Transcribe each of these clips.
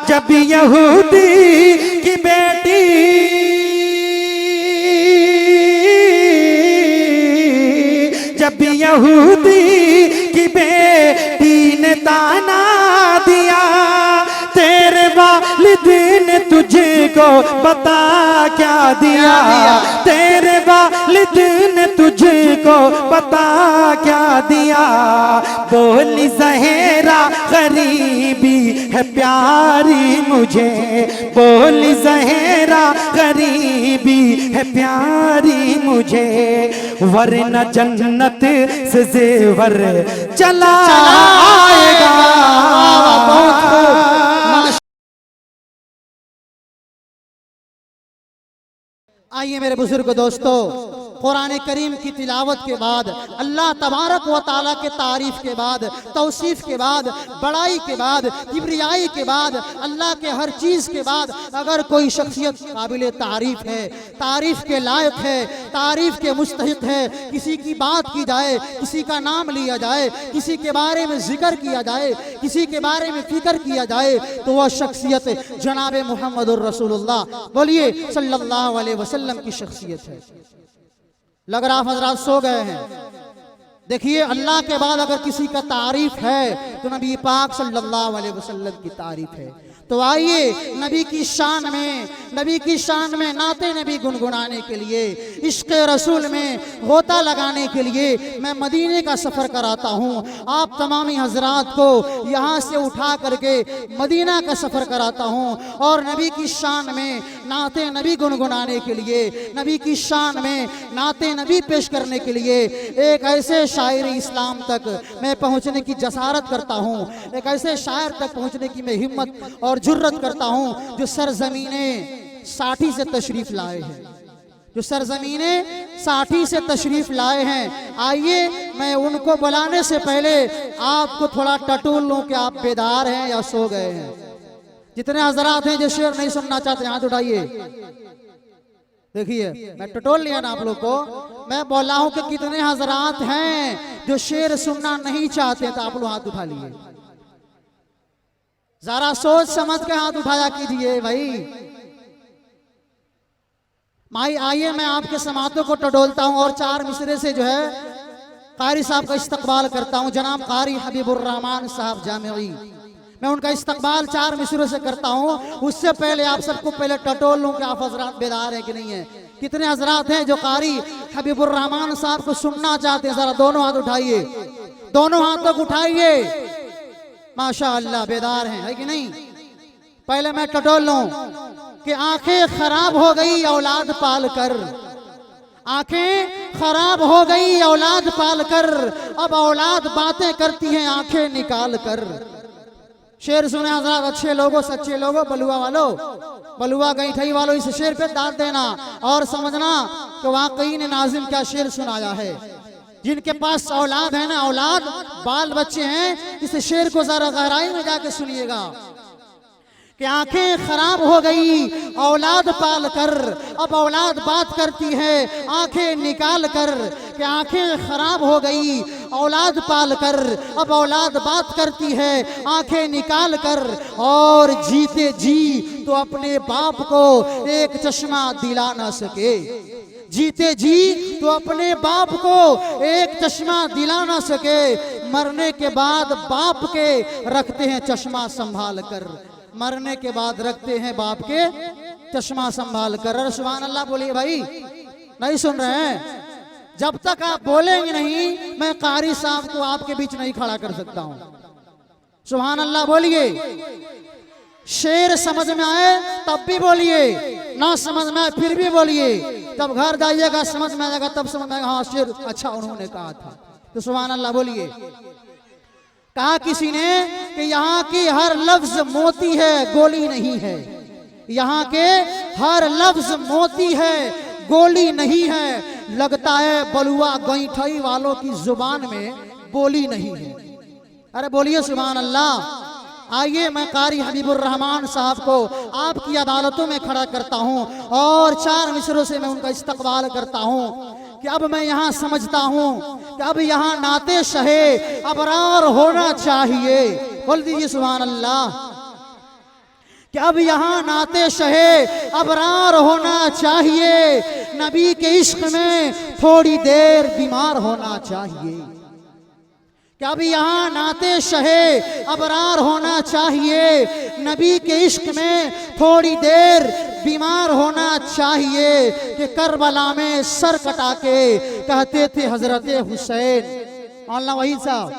जब यहूदी की बेटी जब यहूदी की बेटी ने ताना दिया, तेरे वालिदैन ने तुझको बता क्या दिया, तेरे वालिदैन ने तुझको बता क्या दिया। बोली ज़हेरा गरीबी है प्यारी मुझे, बोली ज़हेरा गरीबी है प्यारी मुझे, वरना जन्नत से ज़ेवर चला आएगा। आइए मेरे बुजुर्ग दोस्तों, कुरान करीम की तिलावत के बाद, अल्लाह तबारक व तआला के तारीफ के बाद, तौसीफ के बाद, बड़ाई के बाद, किबरियाई के बाद, अल्लाह के हर चीज़ के बाद, अगर कोई शख्सियत काबिल तारीफ है, तारीफ के लायक है, तारीफ के मुस्तहिक है, किसी की बात की जाए, किसी का नाम लिया जाए, किसी के बारे में जिक्र किया जाए, किसी के बारे में फिक्र किया जाए, तो वह शख्सियत जनाब मुहम्मदुर रसूलुल्लाह बोलिए सल्लल्लाहु अलैहि वसल्लम की शख्सियत है। लग रहा आप हजरात सो गए हैं। देखिए, अल्लाह के बाद अगर किसी का तारीफ है तो नबी पाक सल्लल्लाहु अलैहि वसल्लम की तारीफ है। तो आइए नबी की शान में, नबी की शान में नाते नबी गुनगुनाने के लिए, इश्क़ रसूल में गोता लगाने के लिए मैं मदीने का सफ़र कराता हूँ। आप तमामी हजरात को यहाँ से उठा करके मदीना का सफ़र कराता हूँ और नबी की शान में नाते नबी गुनगुनाने के लिए, नबी की शान में नाते नबी पेश करने के लिए एक ऐसे शायर इस्लाम तक मैं पहुँचने की जसारत करता हूँ, एक ऐसे शायर तक पहुँचने की मैं हिम्मत और जुर्रत करता हूं जो सरजमीने साठी से तशरीफ लाए हैं, जो सरजमीने साठी से तशरीफ लाए हैं। आइए मैं उनको बुलाने से पहले आपको थोड़ा टटोल लूं कि आप बेदार हैं या सो गए हैं। जितने हजरात हैं जो शेर नहीं सुनना चाहते हाथ उठाइए। देखिए, मैं टटोल लिया ना आप लोग को। मैं बोला हूं कि कितने हजरात हैं जो शेर सुनना नहीं चाहते, तो आप लोग हाथ उठा लिए। जरा सोच समझ के हाथ उठाया कीजिए भाई। माई आइए मैं आपके समातों को टटोलता हूं और चार मिसरे से जो है कारी साहब का इस्तकबाल करता हूं। जनाब कारी हबीबुर रहमान साहब जामिई, मैं उनका इस्तकबाल चार मिसरों से करता हूं। उससे पहले आप सबको पहले टटोल लूं कि आप हजरात बेदार हैं कि नहीं है। कितने हजरात हैं जो कारी हबीबुर रहमान साहब को सुनना चाहते हैं? जरा दोनों हाथ उठाइए, दोनों हाथ तक उठाइए। माशा अल्लाह बेदार हैं, है कि नहीं? पहले मैं टटोल लूं कि आंखें खराब हो गई औलाद पाल कर, आंखें खराब हो गई औलाद पाल कर, अब औलाद बातें करती हैं आंखें निकाल कर। शेर सुने हजरात, अच्छे लोगों, सच्चे लोगों, बलुआ वालों, बलुआ गईठई वालों, इस शेर पे दाद देना और समझना कि वाकई ने नाजिम क्या शेर सुनाया है। जिनके पास औलाद है ना, औलाद बाल बच्चे हैं, इस शेर को जरा गहराई में जाके सुनिएगा कि आंखें खराब हो गई औलाद पाल कर, अब औलाद बात करती है आंखें निकाल कर। कि आंखें खराब हो गई औलाद पाल कर, अब औलाद बात करती है आंखें निकाल कर। और जीते जी तो अपने बाप को एक चश्मा दिला ना सके, जीते जी तो अपने बाप को एक चश्मा दिला ना सके, मरने के बाद बाप के रखते हैं चश्मा संभाल कर, मरने के बाद रखते हैं बाप के चश्मा संभाल कर। सुभान अल्लाह बोलिए भाई, नहीं सुन रहे हैं? जब तक आप बोलेंगे नहीं मैं कारी साहब को आपके बीच नहीं खड़ा कर सकता हूं। सुभान अल्लाह बोलिए। शेर समझ में आए तब भी बोलिए, ना समझ में आए फिर भी बोलिए। तब घर जाइएगा समझ में आएगा, तब समझ में आएगा हाँ शेर अच्छा उन्होंने कहा था। तो सुभान अल्लाह बोलिए। कहा किसी ने कि यहाँ की हर लफ्ज मोती है गोली नहीं है, यहाँ के हर लफ्ज मोती है गोली नहीं है। लगता है बलुआ गईठई वालों की जुबान में बोली नहीं है। अरे बोलिए सुभान अल्लाह। आइए मैं कारी हबीबुर रहमान साहब को आपकी अदालतों में खड़ा करता हूं और चार मिसरों से मैं उनका इस्तकबाल करता हूं कि अब मैं यहाँ समझता हूं कि अब यहाँ नाते शहे अबरार होना चाहिए। बोल दीजिए सुभान अल्लाह। कि अब यहाँ नाते शहे अबरार होना चाहिए, नबी के इश्क में थोड़ी देर बीमार होना चाहिए। कि अब यहाँ नाते शहे अबरार होना चाहिए, नबी के इश्क में थोड़ी देर बीमार होना चाहिए। कि करबला में सर कटा के कहते थे हजरत हुसैन। मौलाना वहीद साहब,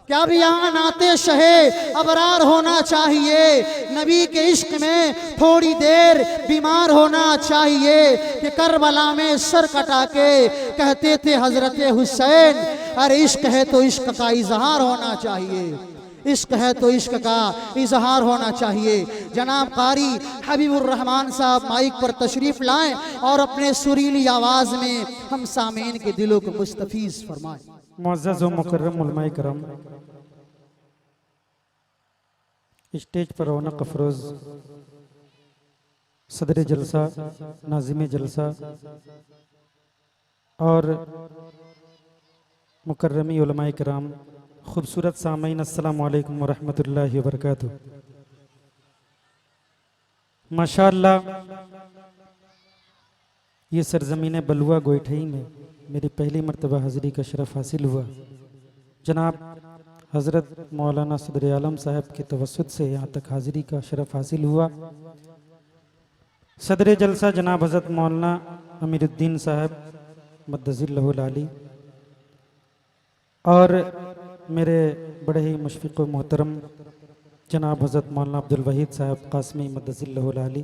क्या अब यहाँ नाते शहे अबरार होना चाहिए, नबी के इश्क में थोड़ी देर बीमार होना चाहिए। कि करबला में सर कटा के कहते थे हजरत हुसैन, अरे इश्क है तो इश्क का इजहार होना चाहिए, इश्क है तो इश्क का इजहार होना चाहिए। जनाब कारी हबीबुर रहमान साहब माइक पर तशरीफ लाएं और अपने सुरीली आवाज में हम सामीन के दिलों को मुस्तफीज फरमाएं। मुअज़्ज़ज़ व मुकर्रम उलमाए करम, स्टेज पर रौनक अफरोज सदर जलसा, नाज़िम जलसा और मुकर्रमी उलमाए कराम, खूबसूरत सामीन, अस्सलामु अलैकुम व रहमतुल्लाहि व बरकातुहू। माशाअल्लाह, ये सरज़मीन बलुआ गोइठई में मेरी पहली मरतबा हाज़िरी का शरफ़ हासिल हुआ। जनाब हज़रत मौलाना सदर आलम साहब के तवस्सुत से यहाँ तक हाज़िरी का शरफ़ हासिल हुआ। सदर जलसा जनाब हज़रत मौलाना अमीरुद्दीन साहब मद्दज़िल्लहुल आली और मेरे बड़े ही मुशफ़िक़ व मोहतरम जनाब हज़रत मौलाना अब्दुल वहीद साहब क़ासमी मद्दज़िल्लहुल आली,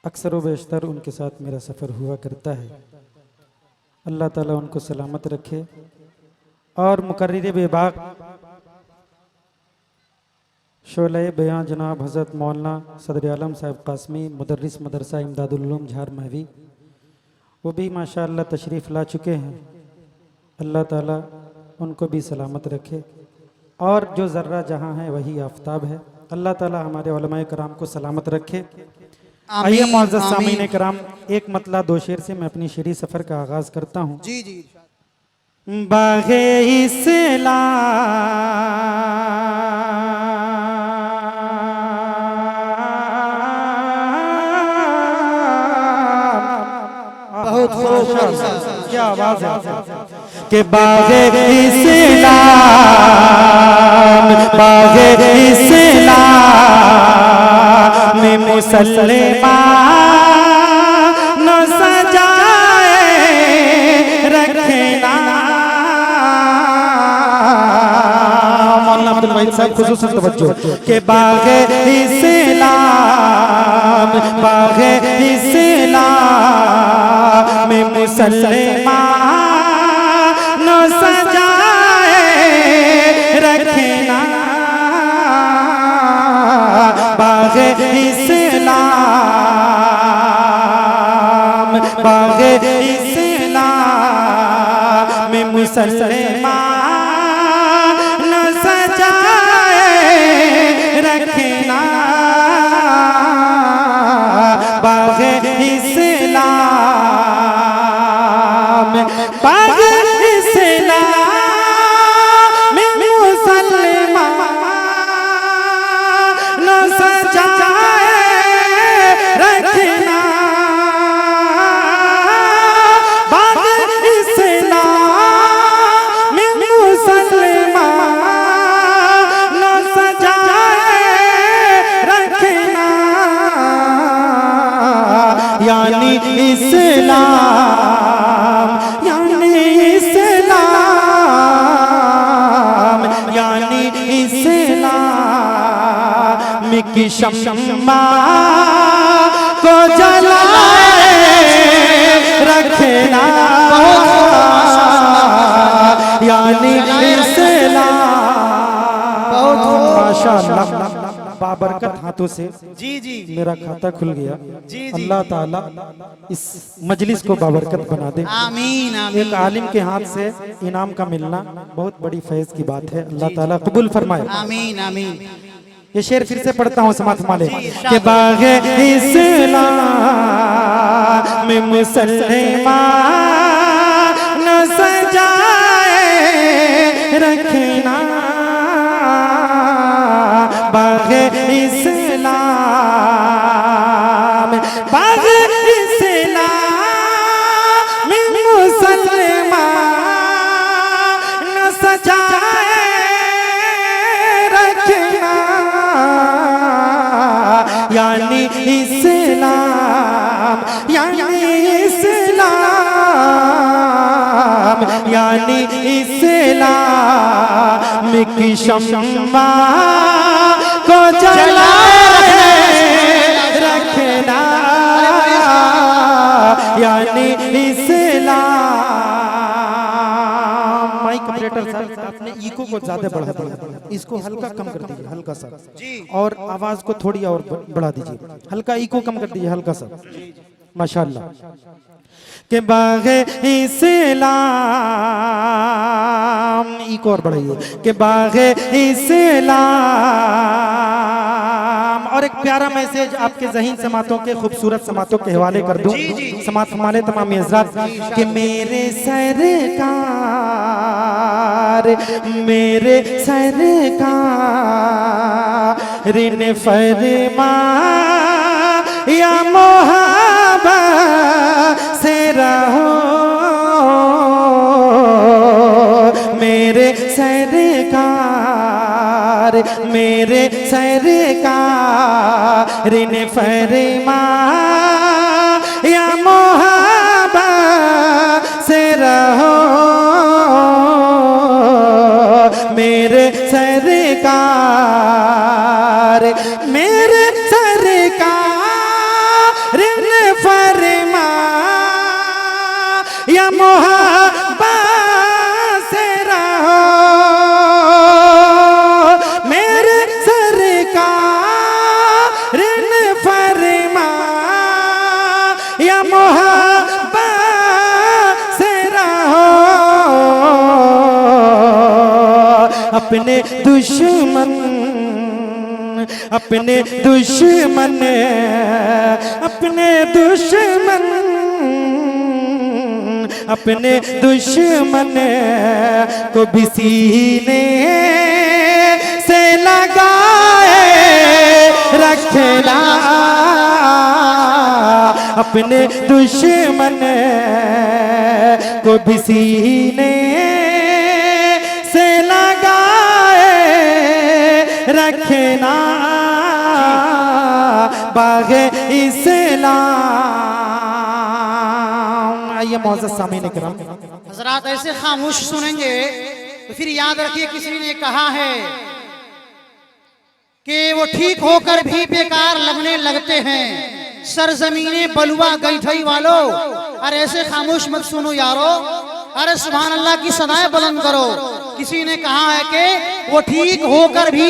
अक्सर व बेशतर उनके साथ मेरा सफ़र हुआ करता है। अल्लाह ताला उनको सलामत रखे। और मुकर्रिर बेबाक शोले बयां जनाब हज़रत मौलाना सदर आलम साहब क़ासमी मुदर्रिस मदरसा इमदादुल उलूम झार महवी, वो भी माशाअल्लाह तशरीफ़ ला चुके हैं। अल्लाह ताला उनको भी सलामत रखे। और जो ज़र्रा जहाँ है वही आफताब है। अल्लाह ताला हमारे उलमाए कराम को सलामत रखे। आइए मुअज़्ज़ज़ सामीन कराम, एक मतला दो शेर से मैं अपनी शेरी सफ़र का आगाज़ करता हूँ। जी जी। बाग़े इस्लाम बहुत खूब, क्या आवाज़ है कि बाग़े इस्लाम, बाग़े इस्लाम में मुसलमान न सजाए रखना। मौलाना अब्दुल वहीद साहब खुसूसन तवज्जो के बाग़े इस्लाम, बाग़े इस्लाम में मुसलमान न सजाए रखना। बाग़े इस्लाम, बाग़े इस्लाम में मुसलमान न सजाए रखना। बाग़े इस्लाम, बाग़े इस्लाम में मुसलमान न सजाए रखना। बाग़े इस्लाम में मुसलमान न सजाए रखना। यानी इस्लाम, यानी इस्लाम, यानी इस्लाम की शम्मा को जलाए रखना। यानी इस्लाम, माशाअल्लाह बाबरकत हाथों से जी जी मेरा खाता खुल गया। जी। अल्लाह ताला इस मजलिस को बाबरकत बना दे। आमीन आमीन। एक आलिम के हाथ से इनाम का मिलना बहुत बड़ी फैज की बात है। अल्लाह ताला कबूल फरमाए। आमीन आमीन। ये शेर फिर से पढ़ता हूँ समात माले के बाग़े इस्लाम में मुसलमान न सजाए रखना। बाग़े इस्लाम, बाग इस्लाम मुसलमान सजाए रखना, यानी इस्लाम, यानी इस्लाम, यानी इस्लाम की शम्मा को जलाए रखना, यानी इस्लाम। माइक ऑपरेटर साहब आपने इको को ज्यादा बढ़ा दिया, इसको हल्का कम कर दीजिए, हल्का सा, और आवाज को थोड़ी और बढ़ा दीजिए, हल्का इको कम कर दीजिए, हल्का सा, माशाल्लाह। के बागे इस्लाम, इको और बढ़ाइए, के बागे इस्लाम। और एक प्यारा मैसेज आपके ज़हीन समातों के, खूबसूरत समातों के हवाले कर दूं, समात हमारे तमाम हज़रात, कि मेरे सरकार, मेरे सरकार ने फरमा या मोहब्बत से रहो, मेरे सरकार, मेरे सरकार ने फरमा या मोहब्बत से रहो, मेरे सरकार, मेरे सरकार ने फरमा या मोहब्बत से रहो, मेरे सरकार ने फरमा या मोहब्बत से रहो, अपने दुश्मन, अपने दुश्मन, अपने दुश्मन, अपने दुश्मन को भी सीने से लगाए रखना, अपने दुश्मन को भी सीने से लगाए रखना, बागे इस्लाम। आइए मौजूद सामीन इकराम, हजरात ऐसे खामोश सुनेंगे तो फिर याद रखिए किसी ने कहा है कि वो ठीक होकर भी बेकार लगने लगते हैं, सरजमीने बलुआ गैठई वालों। अरे ऐसे खामोश मत सुनो यारो, अरे सुभान अल्लाह की सदाएं बुलंद करो। किसी ने कहा है कि वो ठीक होकर भी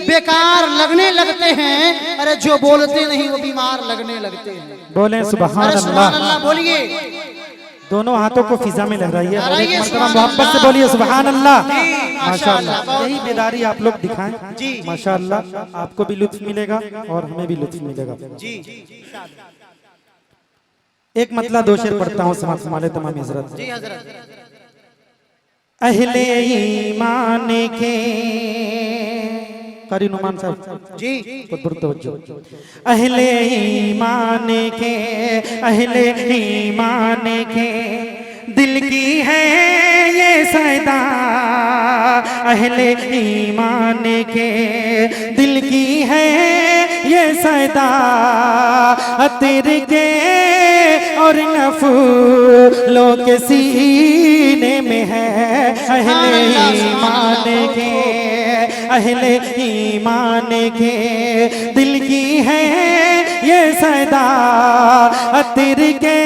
बेकार लगने लगते हैं, अरे जो बोलते नहीं वो बीमार लगने लगते हैं। बोले सुभान अल्लाह, बोलिए, दोनों हाथों को फिजा में लहराइए और एक मर्तबा मोहब्बत से बोलिए सुभान अल्लाह। माशाअल्लाह, यही बेदारी आप लोग दिखाएं जी, माशाअल्लाह, आपको भी लुत्फ मिलेगा और हमें भी लुत्फ मिलेगा जी। एक मतला दो शेर पढ़ता हूँ समाज हमारे तमाम हजरत जी। अहले ईमान के, कारी नुमान साहब जी, अहले ईमान के, अहले ईमान के दिल की है ये सदा, अहले ईमान के दिल की है ये सदा, तेरे के और नफूलों के सीने में है, अहले ईमान के, अहले ईमान के दिल की है ये सदा, तेरे के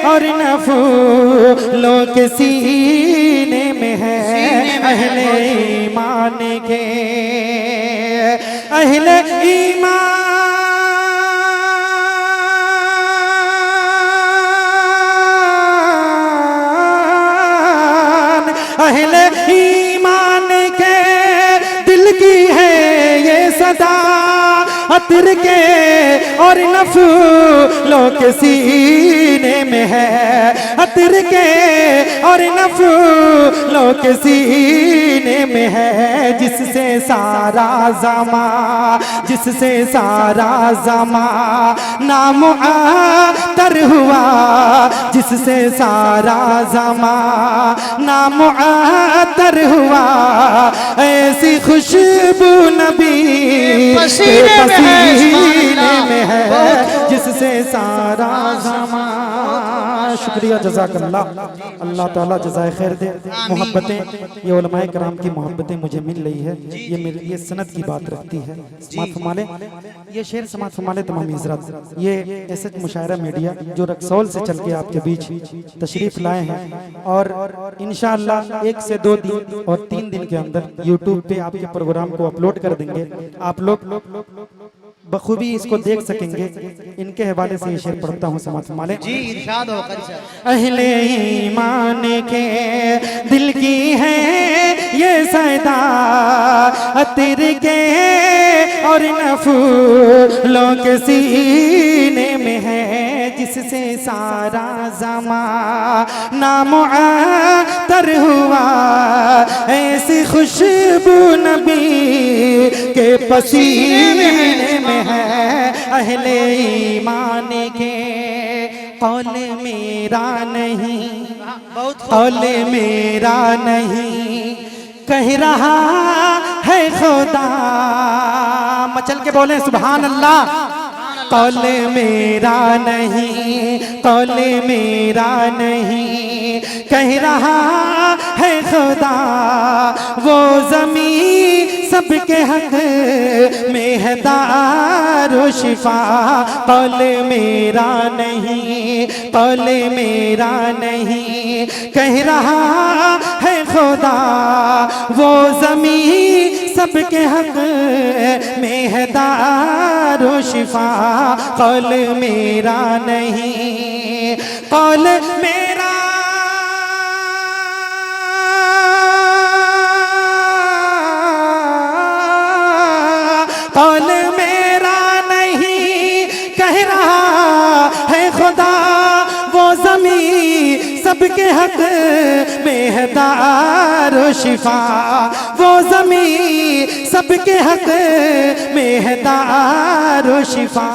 और नफूलों के सीने में है, अहले ईमान के, अहले ईमान, अहले ईमान के दिल की है ये सदा, अतर के और नफूलों के सीने में है, अतर के और नफूलों के सीने में है, जिससे सारा ज़मा, जिससे सारा ज़मा नामुअत्तर हुआ, जिससे सारा ज़मा नामुअत्तर हुआ। ऐसी खुशबू नबी के पसीने में है, जिससे सारा ज़मा। शुक्रिया, जज़ाकल्लाह। अल्लाह ताला जज़ाए खैर दे। मोहब्बतें, ये उलमाए कराम की मोहब्बतें मुझे मिल रही है, ये मेरे लिए सनत की बात रखती है। समात फरमाले, ये शेर समात फरमाले तमाम हज़रात। ये ऐसे मुशायरा मीडिया जो रक्सौल से चल के आपके बीच तशरीफ़ लाए हैं, और इंशाअल्लाह 1 से 2 दिन और 3 दिन के अंदर यूट्यूब पे आपके प्रोग्राम को अपलोड कर देंगे। आप लोग बखूबी इसको देख सकेंगे। इनके हवाले से ये शेर पढ़ता हूँ, समात फरमाले। जी इरशाद हो कर अहले ईमान के दिल की है ये सदा, अतर के और नफूलों के सीने में है, जिससे सारा ज़मा नामुअत्तर हुआ। ऐसी खुशबू नबी के पसीने में है, अहले ईमान के कौल मेरा नहीं, कौल मेरा नहीं, कह रहा है खुदा। मचल के बोले सुभान अल्लाह। कौल मेरा नहीं, कौल मेरा नहीं, कह रहा है खुदा। वो ज़मीं सबके हक में है दारो शिफा। कौल मेरा नहीं, कौल मेरा नहीं, कह रहा है खुदा। वो ज़मीं सबके हक में है दारो शिफा। कौल मेरा नहीं, कौल मेरा कौल मेरा नहीं, कह रहा है खुदा। वो ज़मीं सबके हक में है दारो शिफा। वो ज़मीं सबके हक में है दारो शिफा।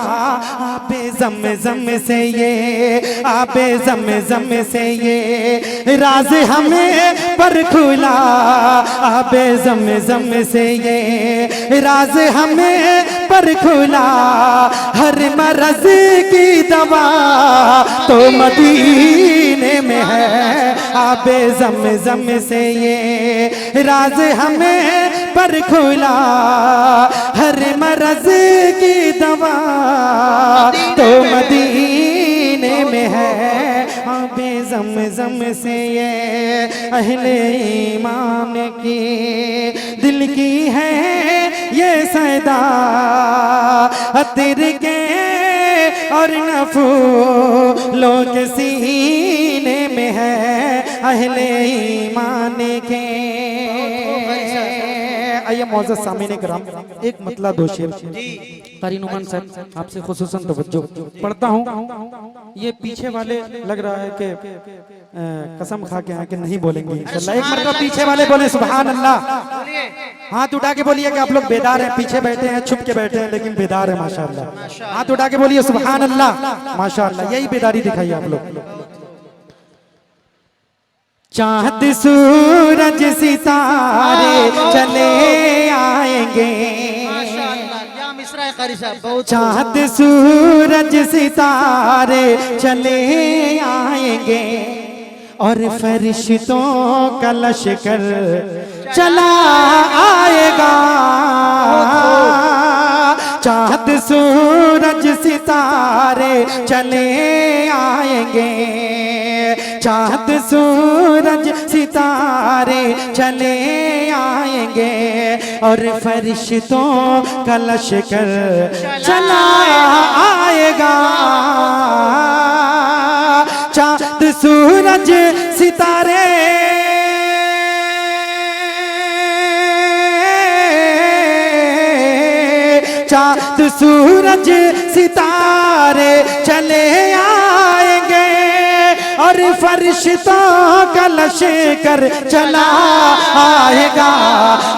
आबे ज़मज़म से ये, आबे ज़मज़म से ये राज हमें पर खुला। आबे ज़मज़म से ये राज हमें पर खुला। हर मरज़ की दवा तो मदीने में है। आबे ज़मज़म से ये राज हमें पर खुला। हर मरज़ की दवा तो मदीने में है। आबे ज़मज़म से ये अहले ईमान की दिल की है ये सदा। अतर के और नफूलों के सीने में है, अहले ईमान के। आइए मौजूद सामीन कराम, एक मतला 2 शेर कारी नुमान साहब आपसे खुसूसन तवज्जो पढ़ता हूँ। ये पीछे वाले लग रहा है कि कसम खा के आके नहीं बोलेंगे इंशाल्लाह। एक मरतबा पीछे वाले बोले सुभान अल्लाह। हाथ उठा के बोलिए कि आप लोग बेदार हैं, पीछे बैठे हैं, छुप के बैठे हैं, लेकिन बेदार है माशाअल्लाह। हाथ उठा के बोलिए सुभान अल्लाह, माशाअल्लाह। यही बेदारी दिखाइए आप लोग। चाँद सूरज सितारे चले आएंगे, चाँद सूरज सितारे चले आएंगे, और फरिश्तों का लश्कर चला आएगा। चाँद सूरज सितारे चले आएंगे, चाँद सूरज सितारे चले आएंगे, और फरिश्तों का लश्कर चला आएगा। चाँद सूरज सितारे चाँद सूरज सितारे चले आएंगे, और फरिश्तों का लश्कर चला आएगा,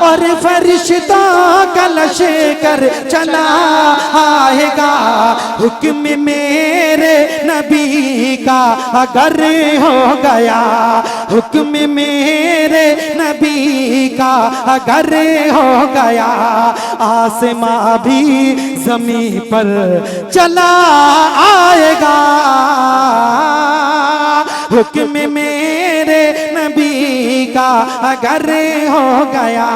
और फरिश्तों का लश्कर चला आएगा। हुक्म मेरे नबी का अगर हो गया, हुक्म मेरे नबी का अगर हो गया, आसमां भी ज़मीन पर चला आएगा। हुक्म मेरे नबी का अगर हो गया,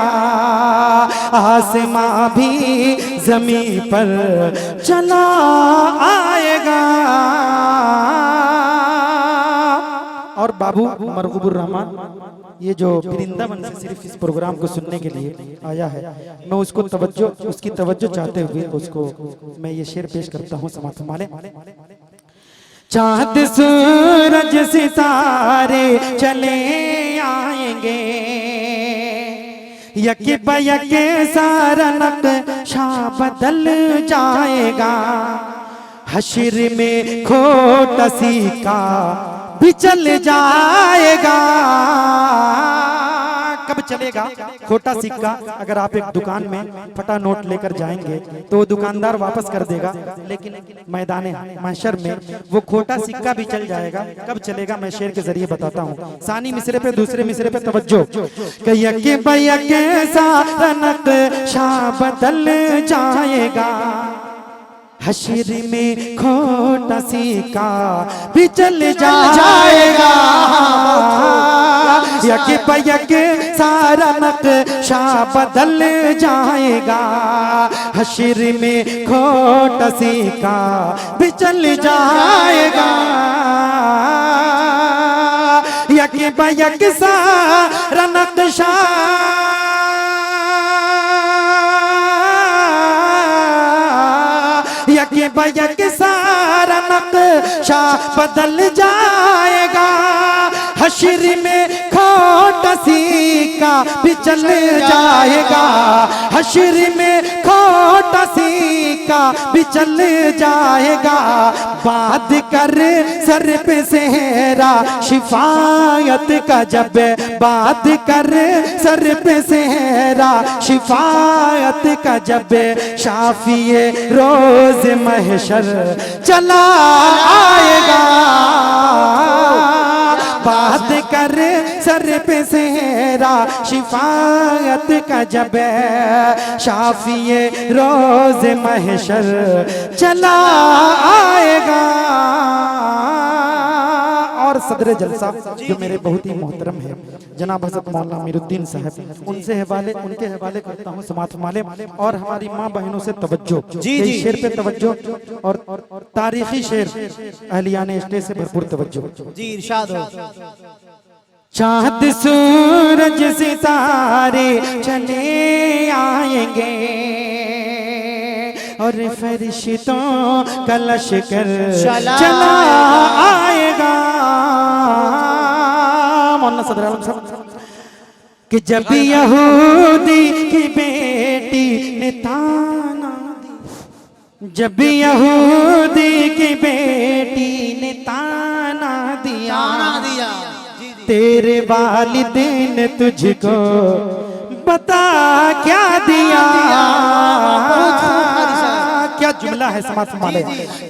आसमां भी ज़मीन पर चला आएगा। और बाबू मरगूबुर रहमान ये जो वृंदावन से सिर्फ इस प्रोग्राम को सुनने के लिए आया है, मैं उसको तवज्जो, उसकी तवज्जो चाहते हुए उसको मैं ये शेर पेश करता हूँ। समात फरमाले। चाँद सूरज सितारे चले आएंगे, यके बयके सारा नक्शा बदल जाएगा। हश्र में खोटा सिक्का भी चल जाएगा। कब चलेगा खोटा सिक्का? अगर आप एक दुकान में फटा नोट लेकर जाएंगे तो दुकानदार वापस कर देगा, लेकिन मैदान महशर में वो खोटा सिक्का भी चल जाएगा। कब चलेगा? मैं शेर के जरिए बताता हूँ। सानी मिसरे पे, दूसरे मिसरे पे तवज्जो। यके बयके सारा नक्शा बदल जाएगा, हश्र में खोटा सिक्का भी चल जाएगा। यके बयके सारा नक्शा बदल जाएगा, हश्र में खोटा सिक्का भी चल जाएगा। यके बयके सारा नक्शा यके बयके सारा नक्शा बदल जाएगा, हश्र में खोटा सिक्का भी चल जाएगा। हश्र में खोटा सिक्का भी चल जाएगा। बात कर सर पे सेहरा शिफायत का, जब बात कर सर पे सेहरा शिफायत का, जब शाफिए रोज महशर चला आएगा। बात कर सर पे सेहरा शिफायत का, जब शाफिए रोज महशर चला आएगा। और सदर जलसा जो मेरे बहुत ही मोहतरम है जनाब हज़रत मौलाना अमीरुद्दीन साहब, उनके हवाले करता हूँ। समात फरमाले। और हमारी माँ बहनों से तवज्जो, जी शेर पे तवज्जो, और तारीखी शेर अहलियाने स्टेज से भरपूर तवज्जो। जी इरशाद हो। चाँद सूरज सितारे चले आएंगे, और फरिश्तों का लश्कर चला आएगा। मौलाना सदर आलम साहब कि जब यहूदी की बेटी ने ताना दिया, जब यहूदी की बेटी ने ताना दिया, तेरे वालिदैन तुझको बता क्या दिया। क्या जुमला है, समाज संभाले।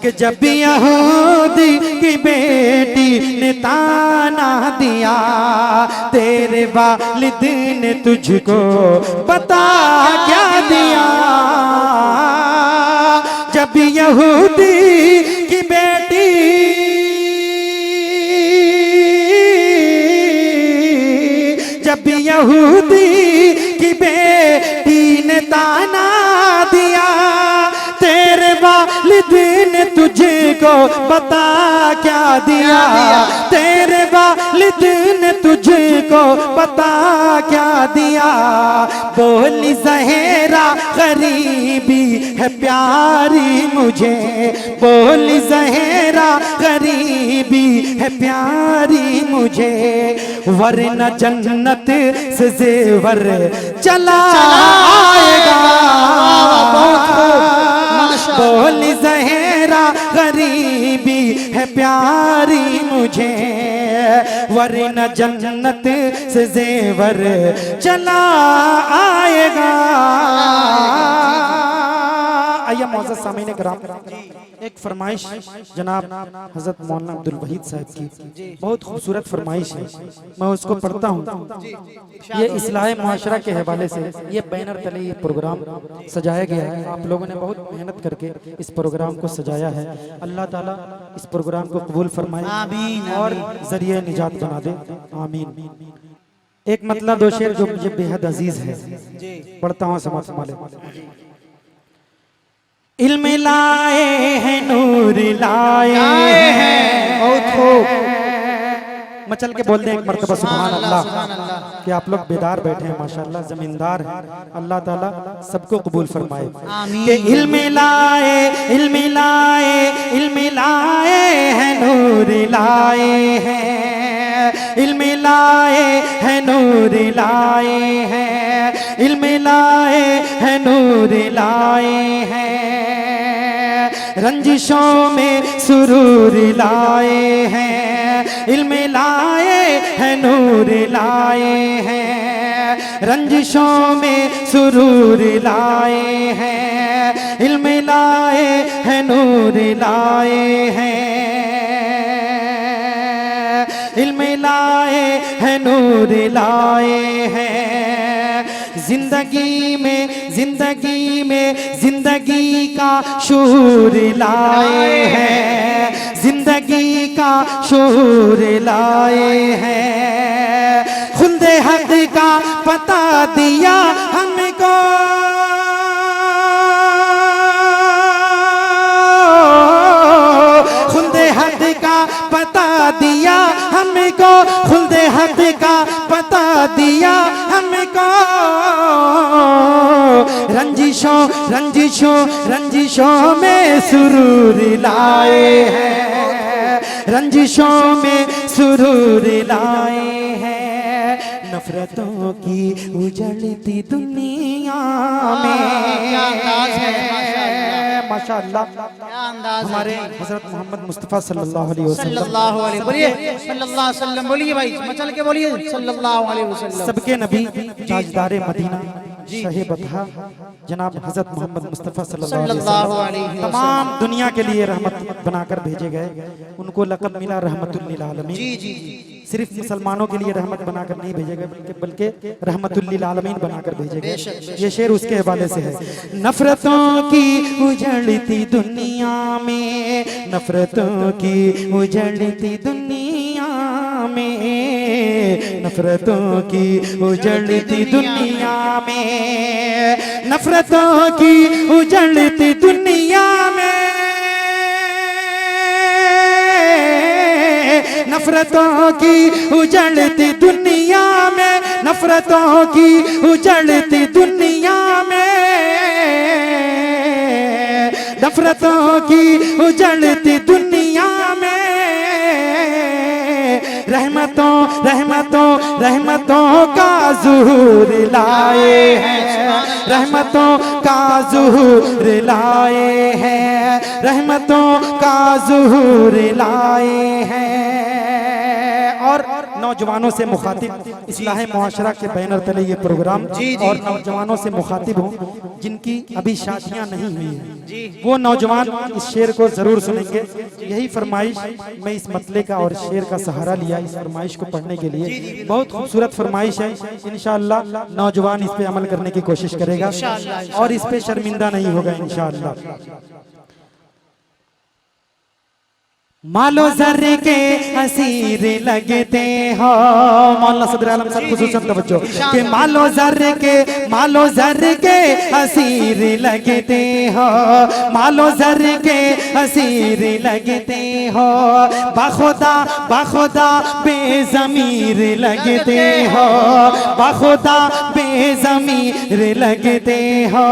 कि जब यहूदी की बेटी ने ताना दिया, तेरे वालिदैन तुझको बता क्या दिया। जब यहूदी की बेटी जब यहूदी की बेटी ने ताना दिया, तेरे वालिदैन तुझको बता क्या दिया। तेरे वालिदैन तुझको बता क्या दिया। बोली ज़हेरा गरीबी है प्यारी मुझे, बोली ज़हेरा गरीबी है प्यारी मुझे, वरना जन्नत से जेवर चला आएगा। बोल ज़हरा गरीबी है प्यारी मुझे, वरना जन्नत से ज़ेवर चला आएगा। आइए मौजूद सामीन किराम, एक फरमाइश जनाब हज़रत मौलाना अब्दुल वहीद साहब की बहुत खूबसूरत फरमाइश है, मैं उसको पढ़ता हूँ। ये इस्लाह मुआशरा के हवाले से ये बैनर तले ये प्रोग्राम सजाया गया है। आप लोगों ने बहुत मेहनत करके इस प्रोग्राम को सजाया है। अल्लाह ताला इस प्रोग्राम को कबूल फरमाए और ज़रिए निजात बना दे, आमीन। एक मतलब दो शेर जो मुझे बेहद अजीज है, पढ़ता हूँ समात माले। इल्म लाए हैं, नूर लाए हैं, बहुत खूब मचल के बोल दें एक मर्तबा सुभान अल्लाह, कि आप लोग बेदार बैठे हैं माशाल्लाह, जमींदार हैं। अल्लाह ताला सबको कबूल फरमाए। कि इल्म लाए, इल्म लाए, इल्म लाए हैं, नूर लाए हैं, इल्म लाए हैं, नूर लाए हैं, इल्म लाए हैं, नूर लाए हैं, रंजिशों में सुरूर लाए हैं, इल्म लाए हैं, नूर लाए हैं, रंजिशों में सुरूर लाए हैं, इल्म लाए हैं, नूर लाए हैं, इल्म लाए हैं, नूर लाए हैं। जिंदगी में, जिंदगी में जिंदगी का शूर लाए हैं, जिंदगी का शूर लाए हैं, खुल्दे हक का पता दिया हमको, खुल्दे हक का पता दिया हमको, खुल्दे हक का पता दिया हमको, रंजिशों रंजिशों रंजिशों में सुरूर लाए हैं, रंजिशों में सुरूर लाए हैं, नफरतों की उजड़ती दुनिया में। माशाअल्लाह हमारे हजरत मोहम्मद मुस्तफ़ा सल्लल्लाहु अलैहि वसल्लम, बोलिए सल्लल्लाहु अलैहि वसल्लम, बोलिए भाई मचल के बोलिए सल्लल्लाहु अलैहि वसल्लम। सबके नबी ताजदारे मदीना शाहे बतहा जनाब हजरत मोहम्मद मुस्तफ़ा सल्लल्लाहु अलैहि वसल्लम तमाम दुनिया के लिए रहमत बनाकर भेजे गए। उनको लक़ब मिला रहमतुल लिल आलमीन। जी जी, सिर्फ मुसलमानों के लिए रहमत बनाकर नहीं भेजे गए, बल्कि रहमतुल लिल आलमीन बनाकर भेजे गए। ये शेर उसके हवाले से है। नफरतों की उजड़ती दुनिया में, नफरतों की उजड़ती दुनिया में, नफरतों की उजड़ती दुनिया में, नफरतों की उजड़ती दुनिया में, नफरतों की उजड़ती दुनिया में, नफरतों की उजड़ती दुनिया में, नफरतों की उजड़ती दुनिया में, रहमतों रहमतों रहमतों का ज़ुहूर लाए हैं, रहमतों का ज़ुहूर लाए हैं, रहमतों का ज़ुहूर लाए हैं। और नौजवानों से मुखातिब इस्लाह मुआशरा के बैनर तले ये प्रोग्राम, और नौजवानों से मुखातिब हूँ जिनकी अभी शादियाँ नहीं हुई हैं, वो नौजवान इस शेर को जरूर सुनेंगे। यही फरमाइश मैं इस मतले का और शेर का सहारा लिया इस फरमाइश को पढ़ने के लिए। बहुत खूबसूरत फरमाइश है, इंशाअल्लाह नौजवान इस पे अमल करने की कोशिश करेगा और इस पे शर्मिंदा नहीं होगा इंशाअल्लाह। मालो ज़र के असीर लगते हो, मौलाना सदर आलम साहब खुसूसन तवज्जो, कि मालो ज़र के असीर लगते हो, मालो ज़र के असीर लगते हो, बखुदा बखुदा बेज़मीर लगते हो, बखुदा बेज़मीर लगते हो,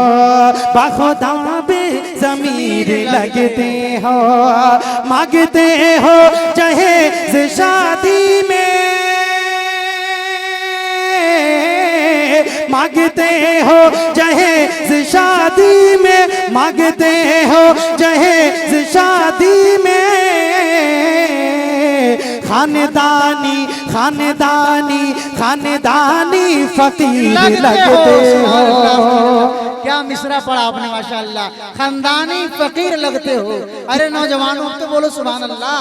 बखुदा बेज़मीर लगते हो, मांगते हो जहेज़ शादी में, मांगते हो जहेज शादी में, मांगते हो जहेज शादी में, खानदानी खानदानी खानदानी फकीर लगते हो। क्या मिसरा पढ़ा आपने माशाअल्लाह, खानदानी फकीर लगते हो। अरे नौजवानों तो बोलो सुभान अल्लाह।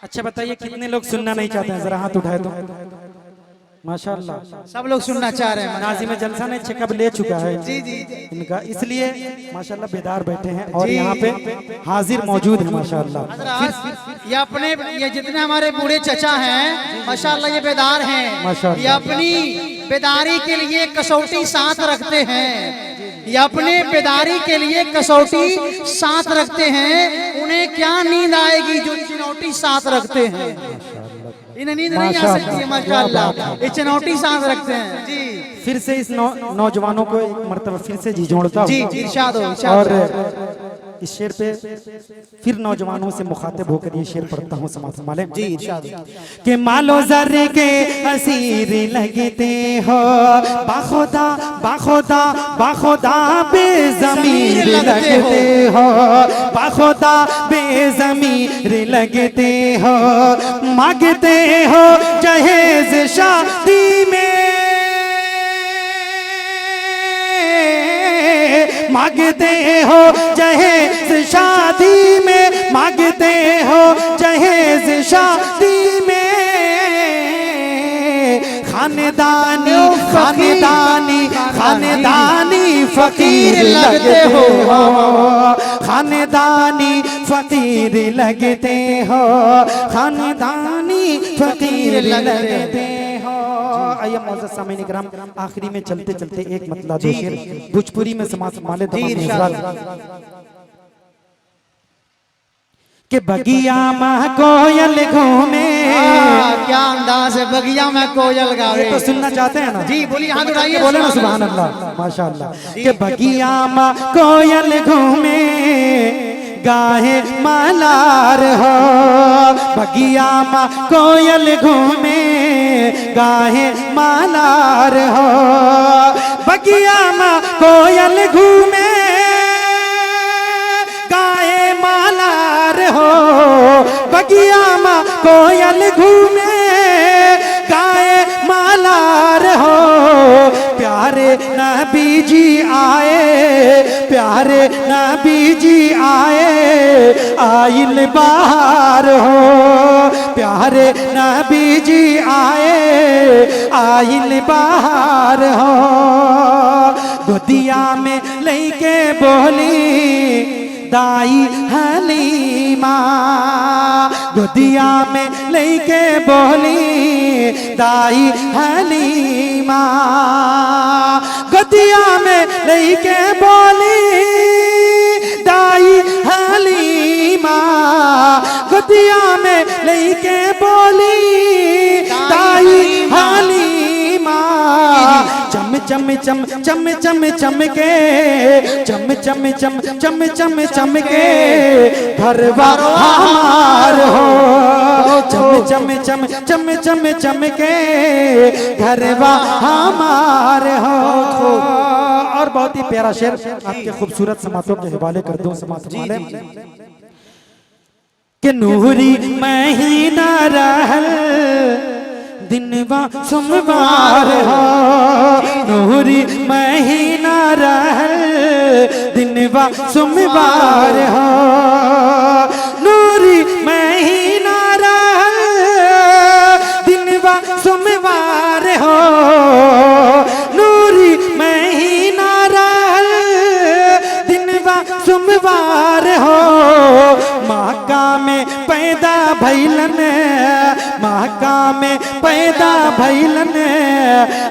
अच्छा बताइए कितने लोग सुनना नहीं चाहते हैं, जरा हाथ उठाए तो। माशाअल्लाह सब लोग सुनना चाह रहे हैं। नाज़िम जलसा ने चेकअप ले चुका है जी जी इनका, इसलिए माशाअल्लाह बेदार बैठे हैं और यहाँ पे हाजिर मौजूद है माशाअल्लाह। ये अपने ये जितने हमारे बूढ़े चचा हैं माशाअल्लाह ये बेदार हैं, ये अपनी बेदारी के लिए कसौटी साथ रखते हैं, ये अपने बेदारी के लिए कसौटी साथ रखते हैं। उन्हें क्या नींद आएगी जो चिनौटी साथ रखते हैं, इन्हें नींद नहीं आ सकती है माशाअल्लाह, ये चिनौटी साथ रखते हैं। जी फिर से इस नौजवानों को एक मर्तबा फिर से जी जोड़ता हूँ। जी इरशाद हो, और इस शेर पे फिर नौजवानों से मुखातिब होकर ये शेर पढ़ता हूँ, समाज संभाले। जी इरशाद कि मालो जर के असीर लगते हो, बाखुदा बाखुदा बाखुदा बेज़मीर लगते हो, बाखुदा बेज़मीर लगते हो, मांगते हो जहेज शादी में, मांगते हो जहेज शादी में, मांगते हो जहेज शादी में, खानदानी खानदानी खानदानी फकीर लगते हो, खानदानी फकीर लगते हो, खानदानी फकीर लगते हो। आइए मौजूद सामीन इकराम, आखिरी में चलते चलते एक मतलब दो शेर भोजपुरी में समाज संभाले कि बगिया में कोयल घूमे। क्या अंदाज है, बगिया में कोयल गावे। तो सुनना चाहते हैं ना? जी बोलिए, हाथ उठाइए, बोले ना सुभान अल्लाह माशाअल्लाह। कि बगिया में कोयल घूमे गाहे मलार हो, बगिया में कोयल घूमे गाहे मलार हो, बगिया में कोयल घूमे गाहे मलार हो, बगिया में कोयल घूमे गाए मलार हो, प्यारे नबी जी आए, प्यारे नबी जी आए आइल बाहर हो, प्यारे नबी जी आए आइल बाहर हो, गोदिया में लेके बोली दाई हलीमा, गोदिया में लेके बोली दाई हलीमा, गोदिया में लेके बोली दाई हलीमा, गोदिया में लेके बोली दाई हलीमा, चम चम चम चम चम चम के, चम चम चम चम चम चम के घरवा हमार हो, चम चम चम चम चम चम के घरवा हमार हो। और बहुत ही प्यारा शेर आपके खूबसूरत समातों के हवाले कर दूं, समात वाले कि नूरी महीना रहल दिनवा सोमवार हो, नूरी महीना रहल दिनवा सोमवार हो, नूरी महीना रहल दिनवा सोमवार हो, नूरी महीना रहल दिनवा सोमवार हो, मक्का में पैदा भैलन, मक्का में पैदा भैलन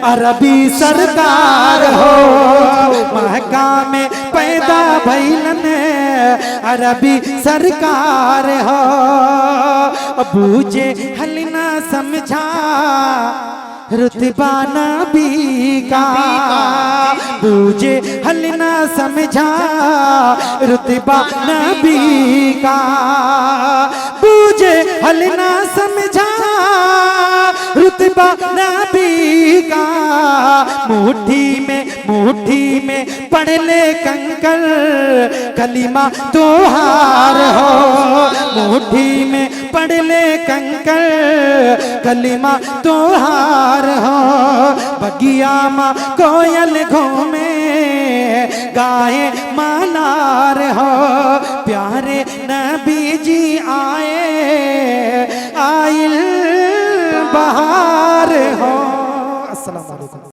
अरबी सरकार हो, मक्का में पैदा भैलन अरबी सरकार हो, बूझे हल ना समझा रुतबा नबी का, बूझे हल ना समझा रुतबा नबी का, बूझे हल ना समझा रुतबा नबी का, मुट्ठी में पढ़ ले कंकर, कलीमा तुहार हो। मुट्ठी में पढ़ ले कंकर, कलीमा तुहार हो। बगिया माँ कोयल घूमे, गाए मनार हो। प्यारे नबी जी आए, आइल बहार हो। अस्सलाम वालेकुम।